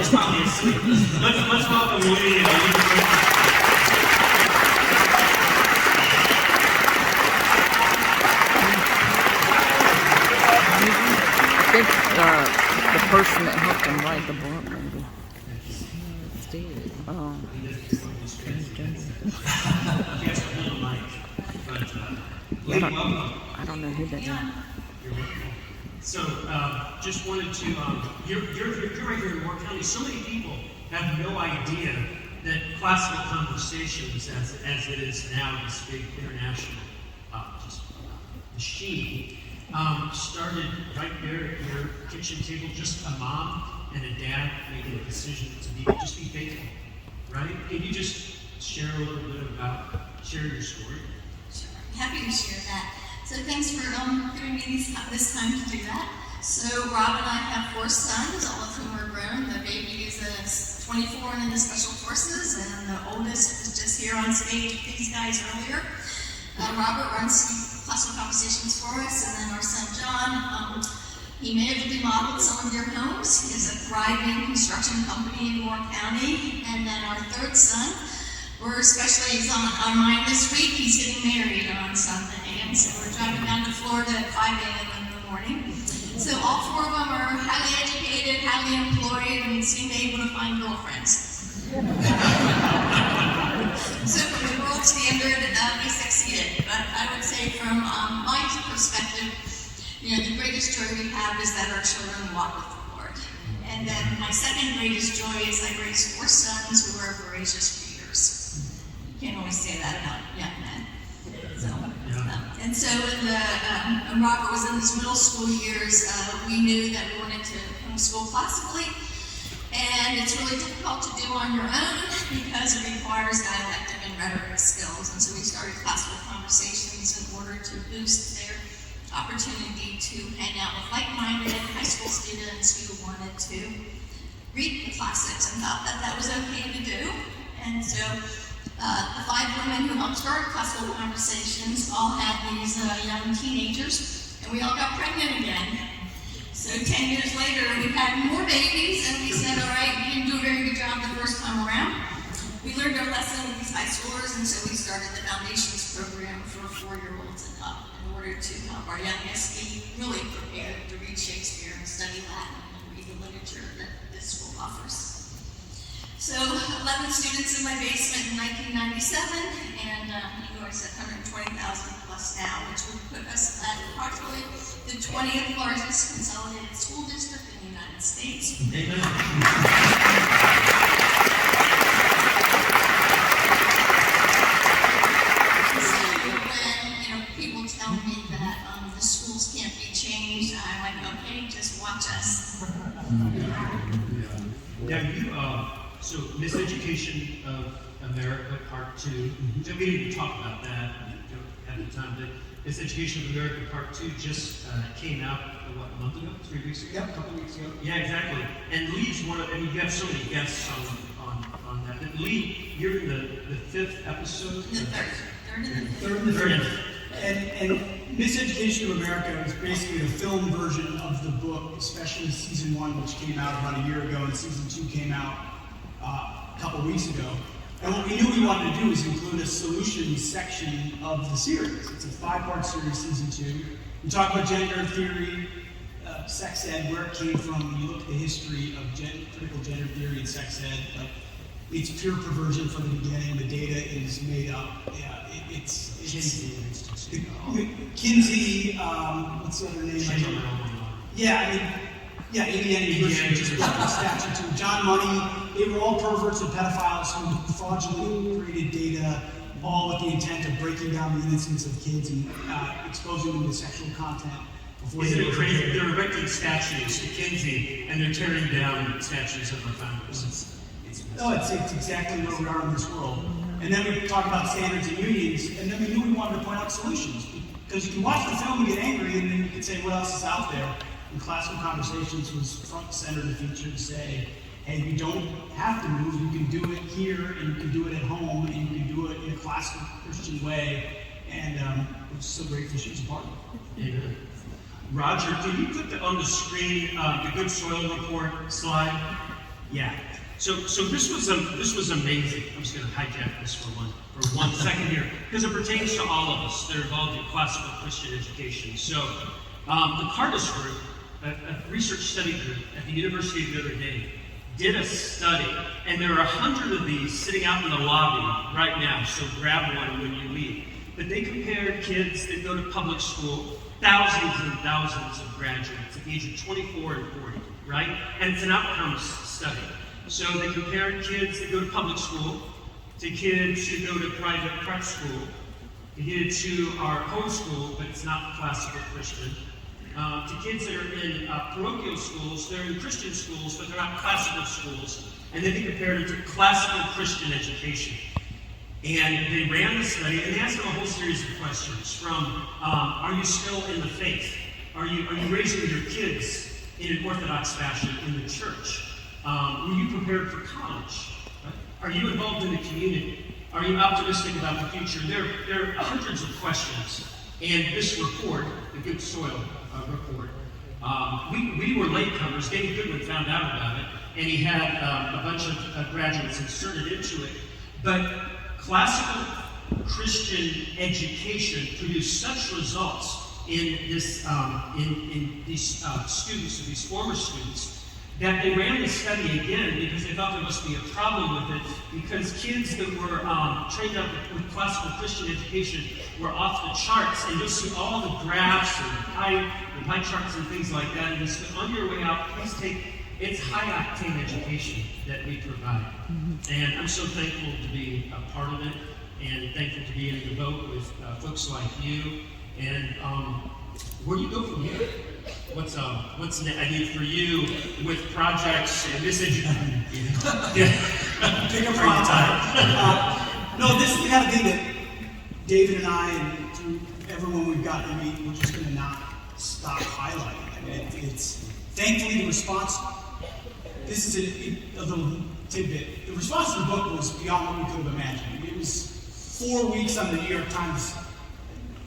probably asleep. Let's welcome Lee and I think the person that helped him write the book, maybe. Steve. Oh. I don't know who that is. You're welcome. So, just wanted to, you're right here in Moore County. So many people have no idea that classical conversations, as it is now, this big international machine, started right there at your kitchen table, just a mom and a dad making a decision to be faithful, right? Can you just share a little bit share your story? Sure, happy to share that. So thanks for giving me this time to do that. So Rob and I have 4 sons, all of whom are grown. The baby is 24 and in the special forces, and the oldest was just here on stage with these guys earlier. Robert runs classical conversations for us, and then our son John, he may have remodeled some of your homes. He has a thriving construction company in Moore County. And then our 3rd son, he's on our mind this week. He's getting married on Sunday, and so we're driving down to Florida at 5 a.m. in the morning. So all 4 of them are highly educated, highly employed, and seem to be able to find girlfriends. So from the world standard, we succeeded. But I would say from my perspective, the greatest joy we have is that our children walk with the Lord. And then my second greatest joy is I raised 4 sons who are voracious readers. Can't always say that about young men. And so when Robert was in his middle school years, we knew that we wanted to homeschool classically. And it's really difficult to do on your own because it requires dialectic and rhetoric skills. And so we started classical conversations in order to boost their opportunity to hang out with like-minded high school students who wanted to read the classics and thought that that was okay to do. And so The 5 women who helped start Classical Conversations all had these young teenagers, and we all got pregnant again. So 10 years later, we had more babies, and we said, all right, we didn't do a very good job the first time around. We learned our lesson with these high schoolers, and so we started the Foundations program for 4-year-olds and up in order to help our youngest be really prepared to read Shakespeare and study Latin and read the literature that this school offers. So 11 students in my basement in 1997, and I said 120,000 plus now, which would put us at approximately the 20th largest consolidated school district in the United States. Amen. When people tell me that the schools can't be changed, I'm like, okay, just watch us. Now you, so Miseducation of America Part 2, so we didn't talk about that, we don't have the time, but Miseducation of America Part 2 just came out, a month ago, 3 weeks ago? Yep, a couple weeks ago. Yeah, exactly. And Lee's one of, I mean, you have so many guests on that, but Lee, you're in the 5th episode? The third and the fifth. And Miseducation of America is basically a film version of the book, especially season 1, which came out about a year ago, and season 2 came out a couple weeks ago. And what we knew we wanted to do is include a solutions section of the series. It's a 5-part series, season 2. We talk about gender theory, sex ed, where it came from. You look at the history of critical gender theory and sex ed. Like, it's pure perversion from the beginning. The data is made up. Yeah, it's Kinsey. What's the other name? Indiana University just brought the statute to John Money. They were all perverts and pedophiles who fraudulently created data, all with the intent of breaking down the innocence of kids and exposing them to sexual content. Isn't it crazy? They're erecting statues to Kinsey, and they're tearing down statues of our founders. It's exactly where we are in this world. And then we talk about standards and unions, and then we knew we wanted to point out solutions. Because you can watch the film and get angry, and then you can say, what else is out there? And Classical Conversations was front and center to feature to say, hey, you don't have to move, you can do it here, and you can do it at home, and you can do it in a classical Christian way. And we're so grateful she was a part of it. Amen. Roger, can you put on the screen the Good Soil Report slide? Yeah. So this was amazing. I'm just going to hijack this for one second here, because it pertains to all of us that are involved in classical Christian education. So the Cardis Group, a research study group at the University of Notre Dame, did a study, and there are 100 of these sitting out in the lobby right now, so grab one when you leave. But they compared kids that go to public school, thousands and thousands of graduates at the age of 24 and 40, right? And it's an outcomes study. So they compared kids that go to public school to kids who go to private prep school, to kids who are homeschooled, but it's not classical Christian, to kids that are in parochial schools. They're in Christian schools, but they're not classical schools. And then they compared it to classical Christian education. And they ran the study, and they asked them a whole series of questions from, are you still in the faith? Are you raising your kids in an Orthodox fashion in the church? Were you prepared for college? Right? Are you involved in the community? Are you optimistic about the future? There are hundreds of questions. And this report, the Good Soil report, we were latecomers. David Goodwin found out about it, and he had a bunch of graduates inserted into it. But classical Christian education produced such results in this in these students, or these former students, that they ran the study again because they thought there must be a problem with it, because kids that were trained up with classical Christian education were off the charts, and you'll see all the graphs and pie charts and things like that. And so on your way out, please take, it's high-octane education that we provide. And I'm so thankful to be a part of it, and thankful to be in the boat with folks like you. And where do you go from here? What's I need for you with projects and this education? Yeah. Take a break time. No, this is the kind of thing that David and I, and through everyone we've gotten to meet, we're just going to not stop highlighting. I mean, it's thankfully the response. This is a little tidbit. The response to the book was beyond what we could have imagined. It was 4 weeks on the New York Times,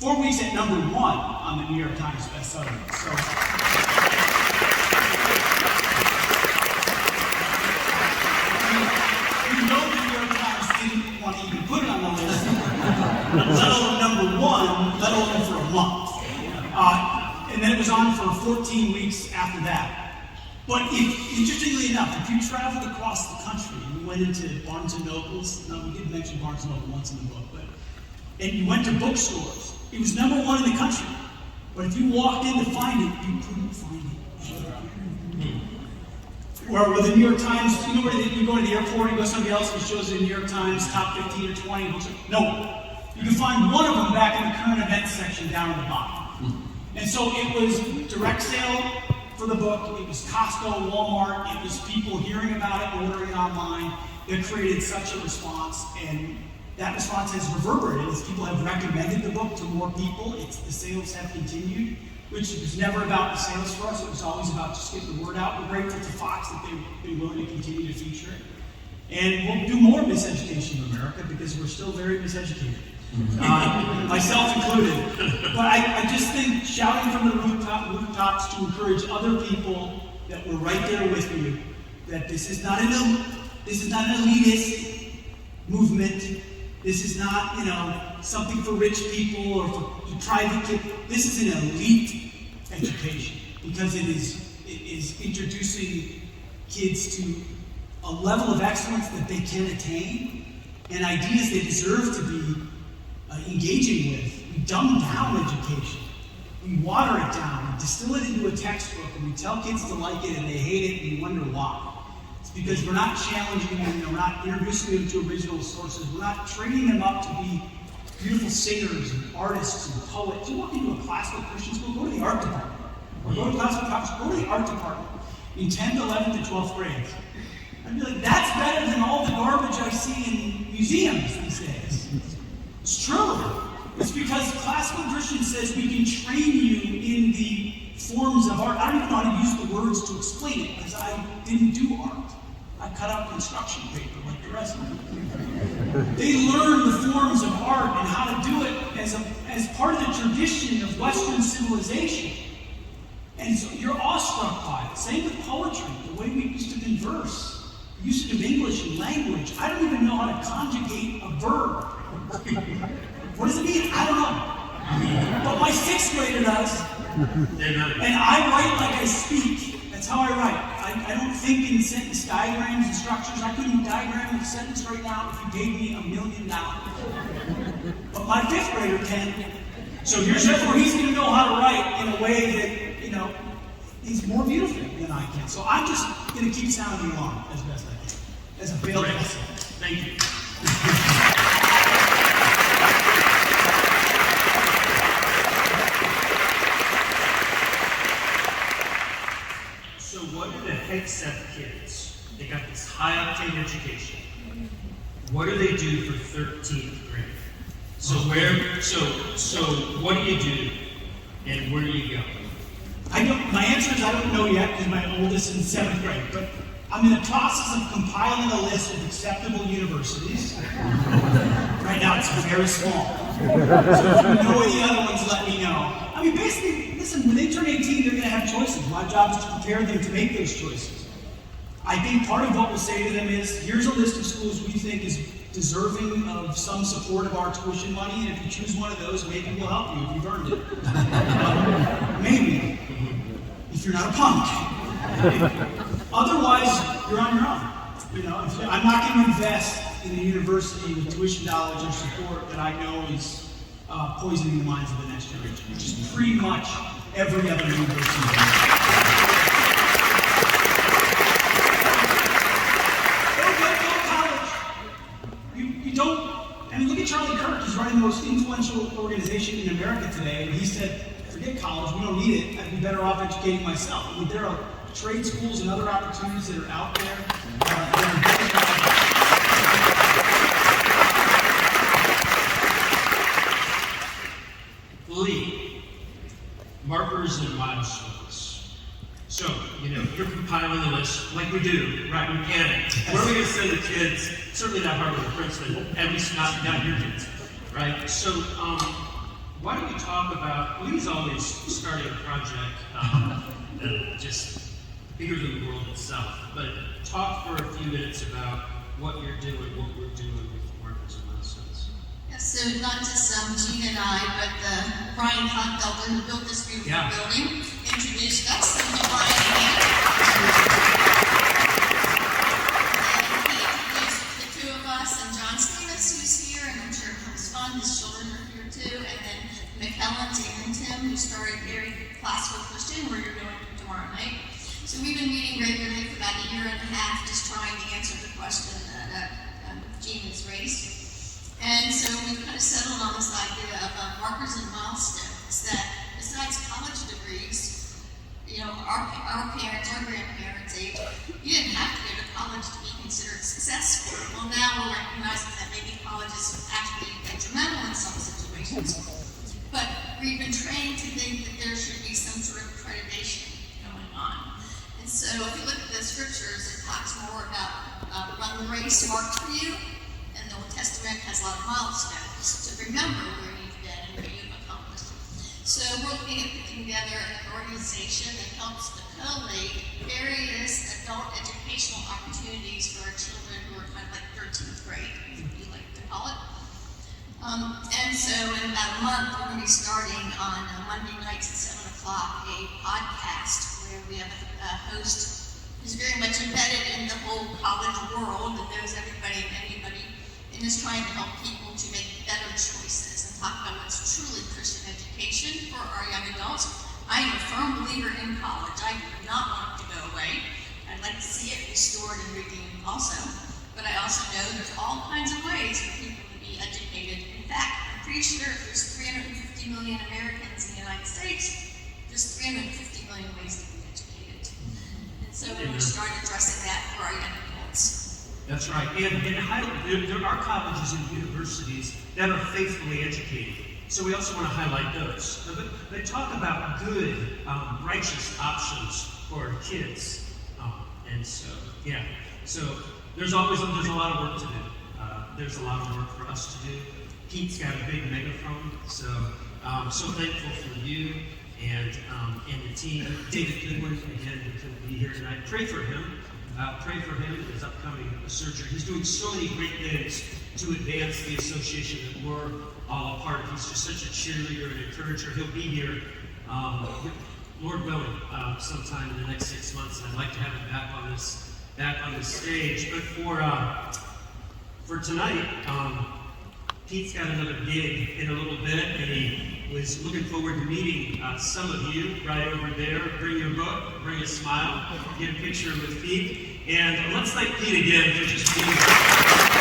4 weeks at #1 on the New York Times bestseller list. So, you know the New York Times didn't want to even put it on the list, let alone #1, let alone for a month. And then it was on for 14 weeks after that. But interestingly enough, if you traveled across the country and you went into Barnes & Noble's, no, we did mention Barnes & Noble once in the book, and you went to bookstores, it was #1 in the country. But if you walked in to find it, you couldn't find it anywhere. Or with the New York Times, you know where you go to the airport, you go to somebody else who shows the New York Times top 15 or 20 books? No. You can find one of them back in the current events section down at the bottom. And so it was direct sale for the book, it was Costco, Walmart, it was people hearing about it, ordering it online, that created such a response, and that response has reverberated as people have recommended the book to more people. The sales have continued, which was never about the sales for us, it was always about just getting the word out. We're grateful to Fox that they've been willing to continue to feature it. And we'll do more miseducation in America because we're still very miseducated. Myself included. But I just think shouting from the rooftops to encourage other people that we're right there with you, that this is not an elitist movement. This is not, something for rich people or for private kids. This is an elite education because it is introducing kids to a level of excellence that they can attain and ideas they deserve to be engaging with. We dumb down education. We water it down. We distill it into a textbook, and we tell kids to like it, and they hate it, and we wonder why. It's because we're not challenging them, we're not introducing them to original sources, we're not training them up to be beautiful singers and artists and poets. You walk into a classical Christian school, go to the art department. Or go to classical college, go to the art department in 10th, 11th, and 12th grades. I'd be like, that's better than all the garbage I see in museums these days. It's true. It's because classical Christian says we can train you in the forms of art. I don't even know how to use the words to explain it because I didn't do art. I cut out construction paper like the rest of them. They learn the forms of art and how to do it as part of the tradition of Western civilization. And so you're awestruck by it. Same with poetry, the way we used to converse, the usage of English and language. I don't even know how to conjugate a verb. What does it mean? I don't know. But my 6th grader does. And I write like I speak. That's how I write. I don't think in sentence diagrams and structures. I couldn't diagram a sentence right now if you gave me $1 million. But my 5th grader can. So therefore he's going to know how to write in a way that, he's more beautiful than I can. So I'm just going to keep sounding the alarm as best I can. As a failed vessel. Thank you. So what are the Hegseth kids? They got this high octane education. What do they do for 13th grade? So what do you do and where do you go? My answer is I don't know yet because my oldest is in 7th grade, but I'm in the process of compiling a list of acceptable universities. Right now it's very small. So if you know any other ones, let me know. I mean, basically, listen, when they turn 18, they're going to have choices. My job is to prepare them to make those choices. I think part of what we'll say to them is, here's a list of schools we think is deserving of some support of our tuition money, and if you choose one of those, maybe we'll help you if you've earned it. Maybe. If you're not a punk. Otherwise, you're on your own. I'm not going to invest in a university with tuition dollars or support that I know is poisoning the minds of the next generation, which is pretty much every other university. Look at Charlie Kirk. He's running the most influential organization in America today, and he said, forget college, we don't need it. I'd be better off educating myself. I mean, there are trade schools and other opportunities that are out there. Lee, markers and milestones. So you're compiling the list like we do, right? We panic. Where are we going to send the kids? Certainly not Harvard or Princeton, at least not your kids, right? So why don't we talk about, Lee's always starting a project just bigger than the world itself, but talk for a few minutes about what you're doing, what we're doing with Markers and Milestones. Yes, so not just Gene and I, but Brian Hochfelder, who built this beautiful building, introduced us. And Brian and he introduced the two of us, and John Stevens, who's here, and I'm sure it comes fun. His children are here too, and then McKellen, Dan, and Tim, who started very classical Christian, where you're going tomorrow night. So we've been meeting regularly for about a year and a half, just trying to answer the question that Gene has raised. And so we've kind of settled on this idea of markers and milestones that, besides college degrees, our parents, our grandparents' age, you didn't have to go to college to be considered successful. Well, now we're recognizing that maybe college is actually detrimental in some situations. But we've been trained to think that there should be some sort of accreditation going on. And so if you look at the scriptures, it talks more about run the race marked for you, and the Old Testament has a lot of milestones to remember where you've been and what you've accomplished. So we're looking at putting together an organization that helps collate various adult educational opportunities for our children who are kind of like 13th grade, if you like to call it. And so in about a month, we're going to be starting on Monday nights at 7 o'clock a podcast where we have a host who's very much embedded in the whole college world and knows everybody and anybody, and is trying to help people to make better choices and talk about what's truly Christian education for our young adults. I am a firm believer in college. I do not want it to go away. I'd like to see it restored and redeemed also. But I also know there's all kinds of ways for people to be educated. In fact, I'm pretty sure if there's 350 million Americans in the United States, there's 350 million ways to be educated. And so we're going to start addressing that for our young adults. That's right. And there are colleges and universities that are faithfully educated. So we also want to highlight those. They talk about good, righteous options for kids. And so, so there's a lot of work to do. There's a lot of work for us to do. Pete's got a big megaphone, so so thankful for you and the team. David Goodwin, again, who couldn't be here tonight. Pray for him. Pray for him in his upcoming surgery. He's doing so many great things to advance the association that we're all a part of. He's just such a cheerleader and encourager. He'll be here, Lord willing, sometime in the next 6 months, and I'd like to have him back on this stage. But for tonight, Pete's got another gig in a little bit, and he was looking forward to meeting some of you right over there. Bring your book, bring a smile, get a picture with Pete, and let's thank Pete again for just being here.